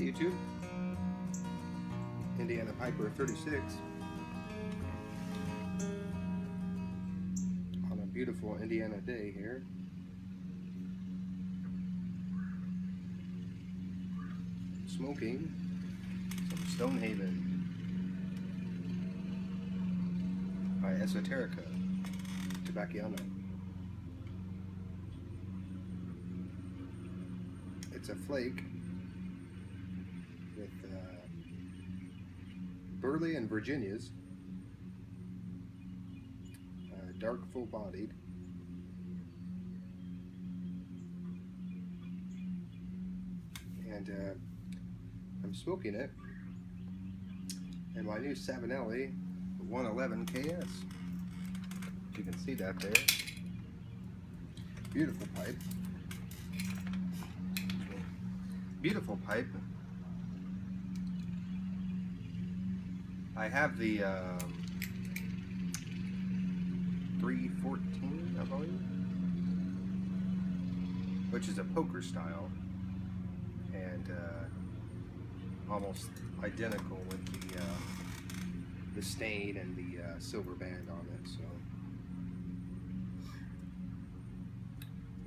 YouTube, Indiana Piper 36 on a beautiful Indiana day here. Smoking some Stonehaven by Esoterica Tobacciana. It's a flake with Burley and Virginias, dark full bodied. And I'm smoking it in my new Savinelli 111 KS. You can see that there. Beautiful pipe. Beautiful pipe. I have the 314, I believe, which is a poker style, and almost identical with the stain and the silver band on it. So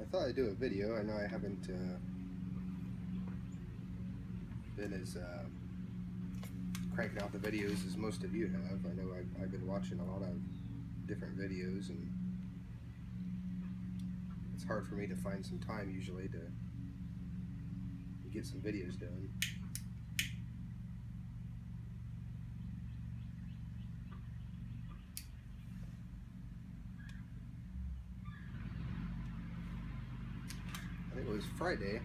I thought I'd do a video. I know I haven't been as cranking out the videos as most of you have. I know I've been watching a lot of different videos, and it's hard for me to find some time usually to get some videos done. I think it was Friday.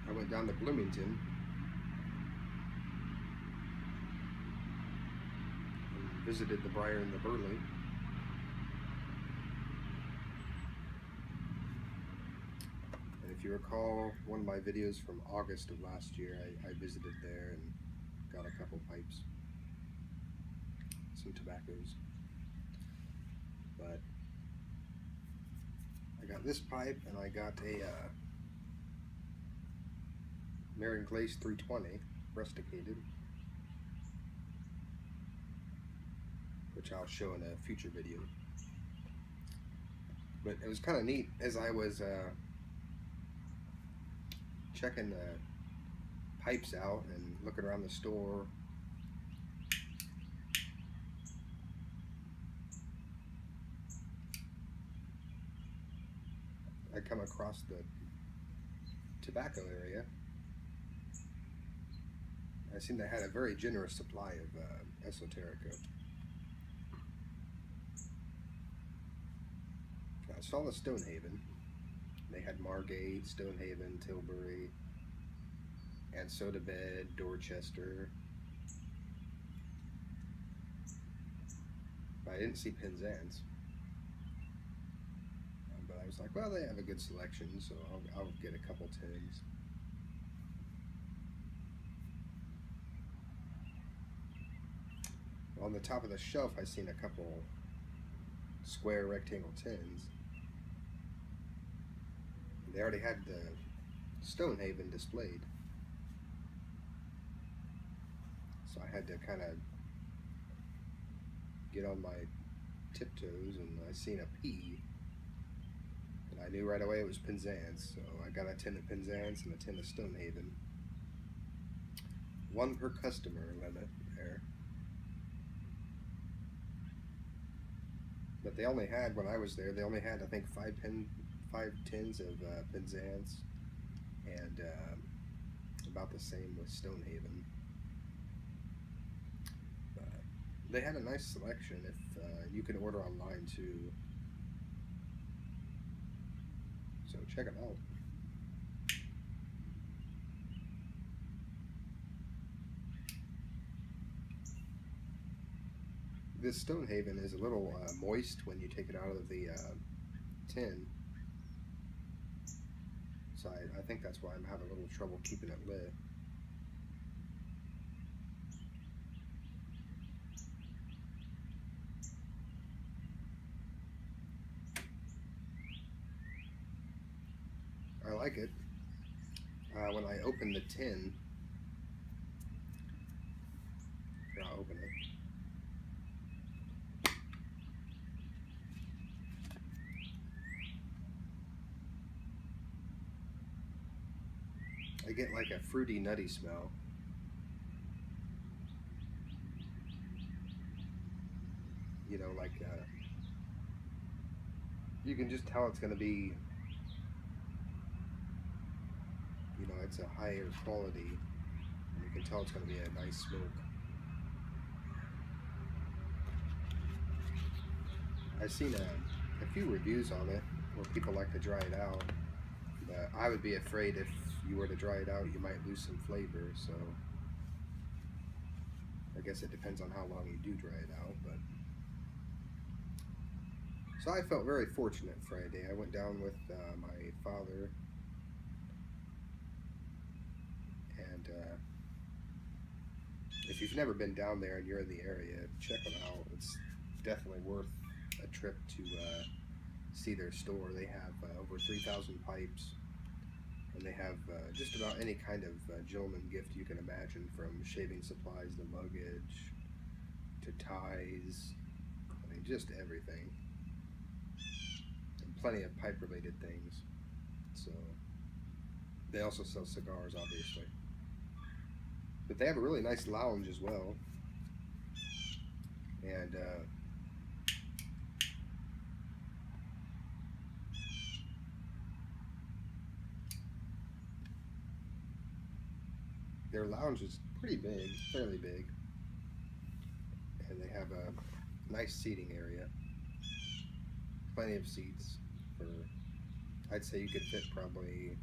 I went down to Bloomington and visited the Briar and the Burley. And if you recall one of my videos from August of last year, I visited there and got a couple pipes, some tobaccos. But I got this pipe, and I got a Marion Glaze 320 rusticated, which I'll show in a future video. But it was kind of neat as I was checking the pipes out and looking around the store. I come across the tobacco area. I seen they had a very generous supply of Esoterica. I saw the Stonehaven. They had Margate, Stonehaven, Tilbury, and Soda Bed, Dorchester. But I didn't see Penzance. But I was like, well, they have a good selection, so I'll get a couple tins. On the top of the shelf, I seen a couple square rectangle tins. They already had the Stonehaven displayed, so I had to kind of get on my tiptoes, and I seen a P, and I knew right away it was Penzance, so I got a tin of Penzance and a tin of Stonehaven. One per customer limit there. But they only had, when I was there, they only had, I think, five tins of Penzance, and about the same with Stonehaven. They had a nice selection. If you can order online too, so check them out. This Stonehaven is a little moist when you take it out of the tin, so I think that's why I'm having a little trouble keeping it lit. like it. When I open the tin, here, I'll open it. I get like a fruity, nutty smell. You know, like you can just tell it's going to be, you know, it's a higher quality, and you can tell it's going to be a nice smoke. I've seen a few reviews on it where people like to dry it out, but I would be afraid if you were to dry it out, you might lose some flavor, so I guess it depends on how long you do dry it out. But so I felt very fortunate Friday. I went down with my father, and if you've never been down there and you're in the area, check them out. It's definitely worth a trip to see their store. They have over 3,000 pipes, and they have just about any kind of gentleman gift you can imagine, from shaving supplies to luggage to ties. I mean, just everything. And plenty of pipe related things. So they also sell cigars, obviously, but they have a really nice lounge as well. And their lounge is pretty big, fairly big, and they have a nice seating area, plenty of seats for, I'd say you could fit probably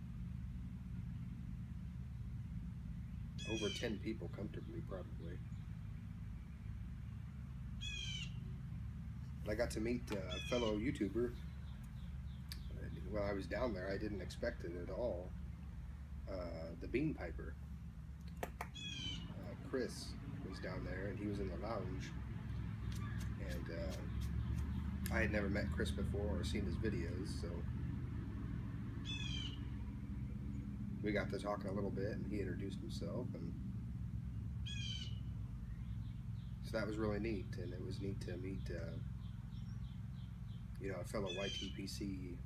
over 10 people comfortably, probably. And I got to meet a fellow YouTuber. When I was down there, I didn't expect it at all. The Bean Piper. Chris was down there, and he was in the lounge, and I had never met Chris before or seen his videos, so we got to talking a little bit, and he introduced himself, and so that was really neat. And it was neat to meet you know, a fellow YTPC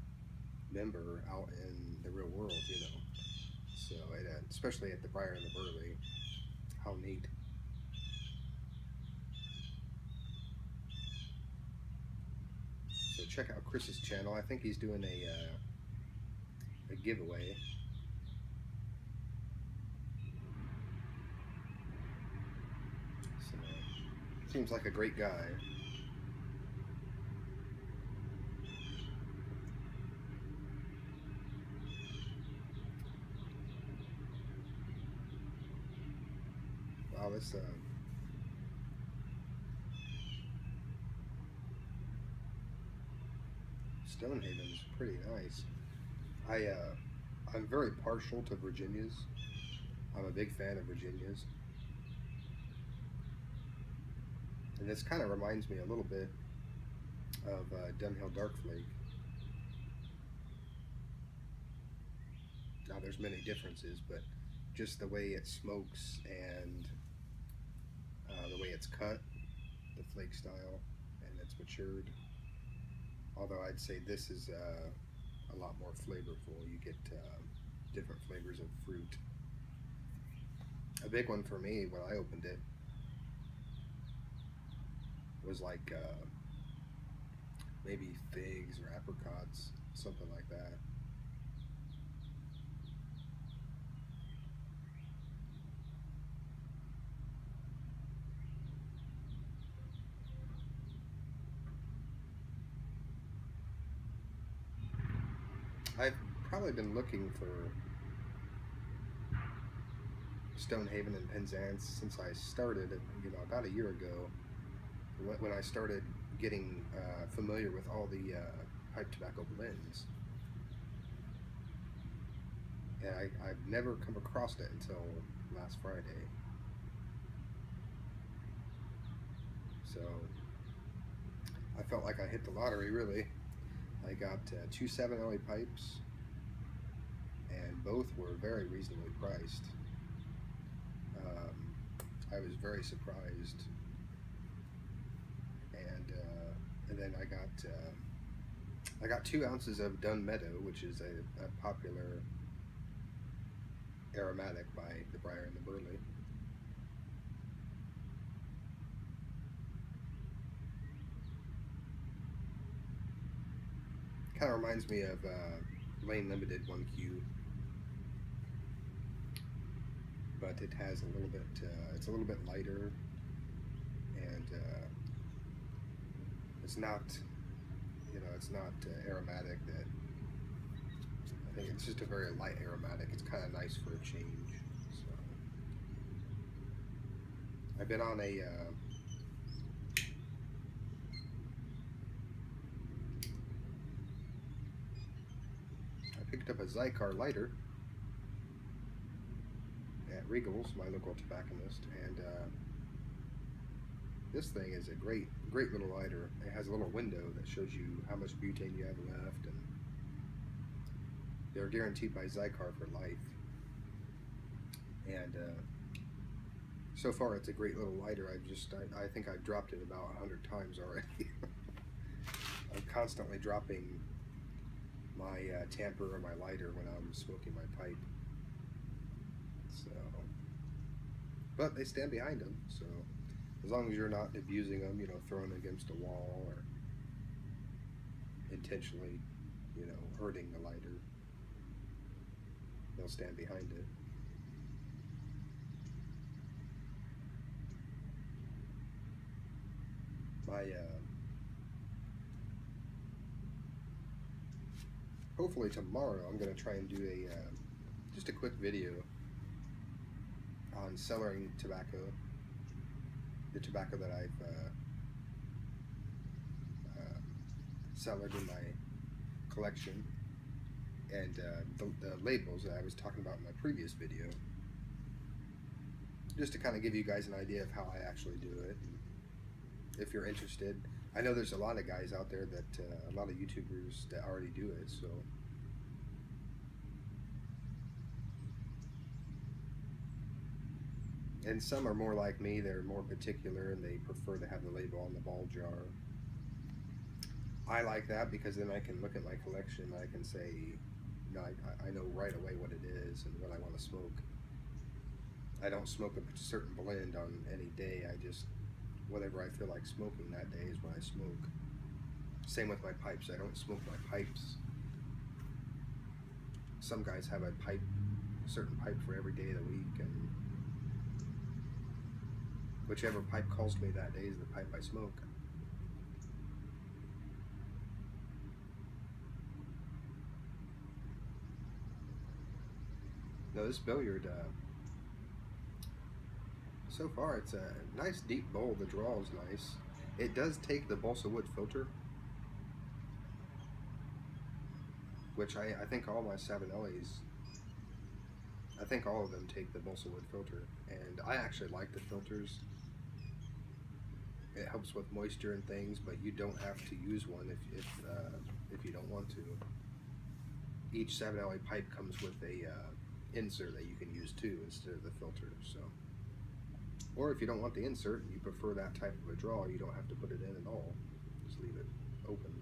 member out in the real world, you know. So especially at the Briar and the Burley. How neat. So check out Chris's channel. I think he's doing a giveaway. So seems like a great guy. Wow, this Stonehaven is pretty nice. I'm very partial to Virginias. I'm a big fan of Virginias, and this kind of reminds me a little bit of Dunhill Dark Flake. Now there's many differences, but just the way it smokes and the way it's cut, the flake style, and it's matured. Although I'd say this is a lot more flavorful. You get different flavors of fruit. A big one for me when I opened it was like maybe figs or apricots, something like that. I've probably been looking for Stonehaven and Penzance since I started, you know, about a year ago, when I started getting familiar with all the pipe tobacco blends. And I've never come across it until last Friday. So I felt like I hit the lottery, really. I got 2 7-LA pipes, both were very reasonably priced. I was very surprised, and then I got 2 ounces of Dun Meadow, which is a popular aromatic by the Briar and the Burley. Kind of reminds me of Lane Limited 1Q, but it has a little bit, it's a little bit lighter, and it's not, it's not aromatic. That I think it's just a very light aromatic. It's kind of nice for a change. So I've been on a I picked up a Zycar lighter at Regal's, my local tobacconist, and this thing is a great little lighter. It has a little window that shows you how much butane you have left, and they're guaranteed by Zycar for life. And so far, it's a great little lighter. I think I've dropped it about 100 times already. I'm constantly dropping my tamper or my lighter when I'm smoking my pipe. So, but they stand behind them. So, as long as you're not abusing them, throwing them against a wall or intentionally, hurting the lighter, they'll stand behind it. Hopefully tomorrow I'm going to try and do just a quick video on cellaring tobacco, the tobacco that I've cellared in my collection, and the labels that I was talking about in my previous video, just to kind of give you guys an idea of how I actually do it. And if you're interested, I know there's a lot of guys out there that, a lot of YouTubers that already do it, so. And some are more like me, they're more particular and they prefer to have the label on the ball jar. I like that because then I can look at my collection and I can say, I know right away what it is and what I want to smoke. I don't smoke a certain blend on any day, whatever I feel like smoking that day is what I smoke. Same with my pipes. I don't smoke my pipes. Some guys have a certain pipe for every day of the week, and whichever pipe calls to me that day is the pipe I smoke. Now this billiard, so far it's a nice deep bowl. The draw is nice. It does take the balsa wood filter, which I think all my Savinellis, I think all of them take the balsa wood filter, and I actually like the filters. It helps with moisture and things, but you don't have to use one if you don't want to. Each Savinelli pipe comes with a insert that you can use too instead of the filter. So, or if you don't want the insert and you prefer that type of a draw, you don't have to put it in at all. Just leave it open.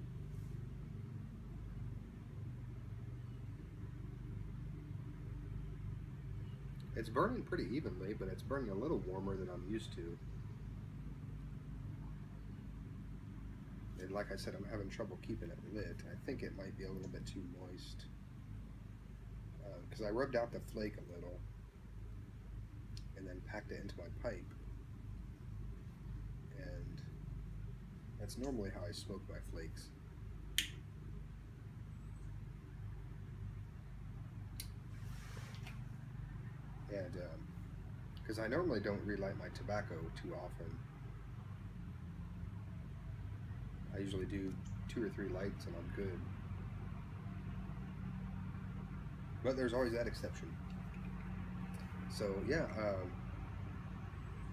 It's burning pretty evenly, but it's burning a little warmer than I'm used to. And like I said, I'm having trouble keeping it lit. I think it might be a little bit too moist. Because I rubbed out the flake a little and then packed it into my pipe. And that's normally how I smoke my flakes. And because I normally don't relight my tobacco too often. I usually do 2 or 3 lights and I'm good. But there's always that exception. So yeah,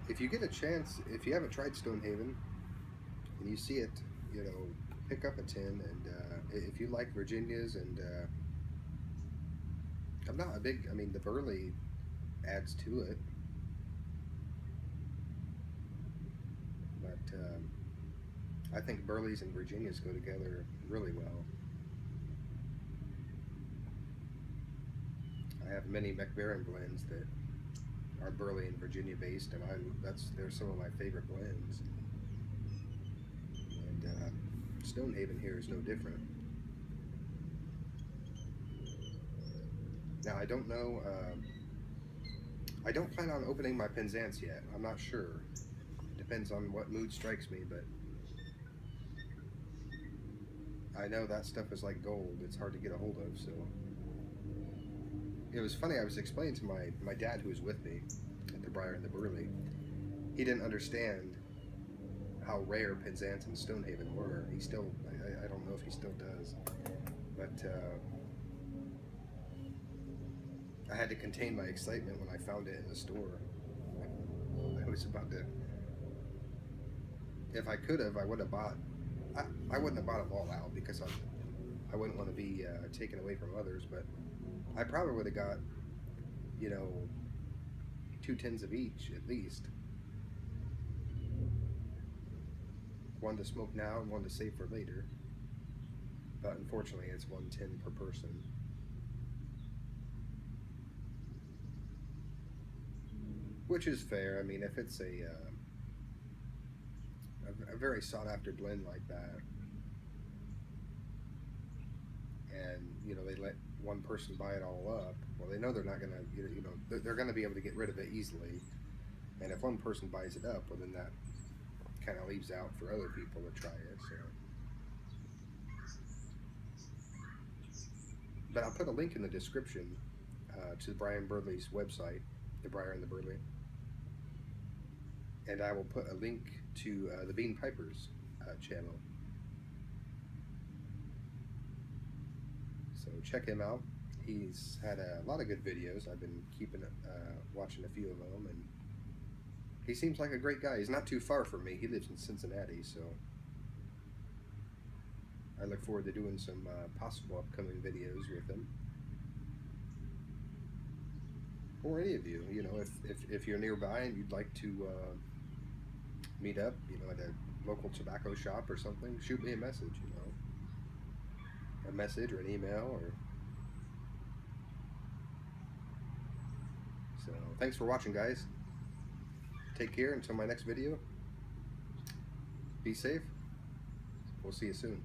if you get a chance, if you haven't tried Stonehaven and you see it, pick up a tin, and if you like Virginias and I'm not a big, I mean, the burley adds to it, but I think burleys and Virginias go together really well. I have many McBaron blends that are burley and Virginia based, and they're some of my favorite blends. And Stonehaven here is no different. Now I don't know. I don't plan on opening my Penzance yet. I'm not sure. Depends on what mood strikes me, but I know that stuff is like gold. It's hard to get a hold of, so. It was funny, I was explaining to my dad, who was with me at the Briar and the Burley. He didn't understand how rare Penzance and Stonehaven were. He still, I don't know if he still does, but I had to contain my excitement when I found it in the store. I was about to, if I could have, I would have bought, I wouldn't have bought them all out because I wouldn't want to be taken away from others, but I probably would have got, you know, 2 tins of each at least. One to smoke now and one to save for later. But unfortunately, it's 1 tin per person. Which is fair. I mean, if it's a very sought after blend like that, and you know they let one person buy it all up, well, they know they're not gonna, you know, they're gonna be able to get rid of it easily. And if one person buys it up, well, then that kind of leaves out for other people to try it. So, but I'll put a link in the description to Brian Burley's website, the Briar and the Burley, and I will put a link to the Bean Pipers channel. So check him out. He's had a lot of good videos. I've been watching a few of them, and he seems like a great guy. He's not too far from me. He lives in Cincinnati, so I look forward to doing some possible upcoming videos with him. Or any of you, you know, if you're nearby and you'd like to meet up, you know, at a local tobacco shop or something, shoot me a message, you know. A message or an email, or so. Thanks for watching, guys. Take care until my next video. Be safe. We'll see you soon.